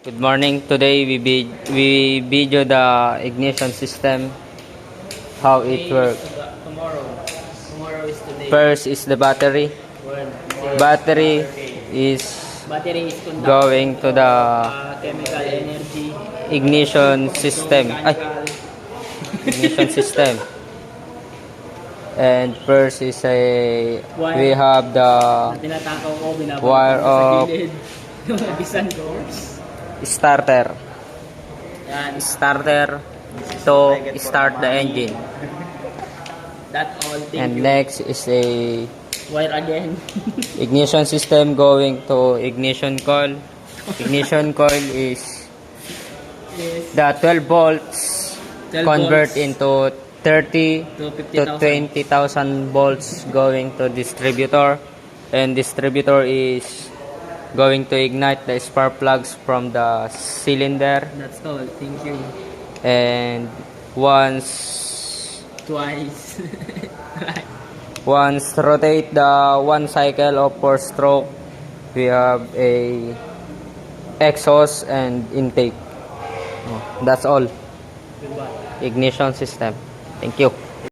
Good morning. Today we video the ignition system, how it works. Tomorrow is today. First is the battery. Battery is Battery is conductor going to the chemical energy. ignition system. Ay, ignition system. And first is we have the Tinatakaw ko, binabalik wire ko sa of gilid. Yung bisan doors. starter. Yan. Starter to start the engine. That all. Thank And you. next is a Wire again. ignition system going to ignition coil. Ignition coil is Yes. the 12 volts 12 convert volts into 30 to to 50,000. 20,000 volts going to distributor, and distributor is going to ignite the spark plugs from the cylinder, That's all. Thank you. and once Twice. once rotate the one cycle of 4 stroke, we have a exhaust and intake. That's all. Goodbye. Ignition system. Thank you.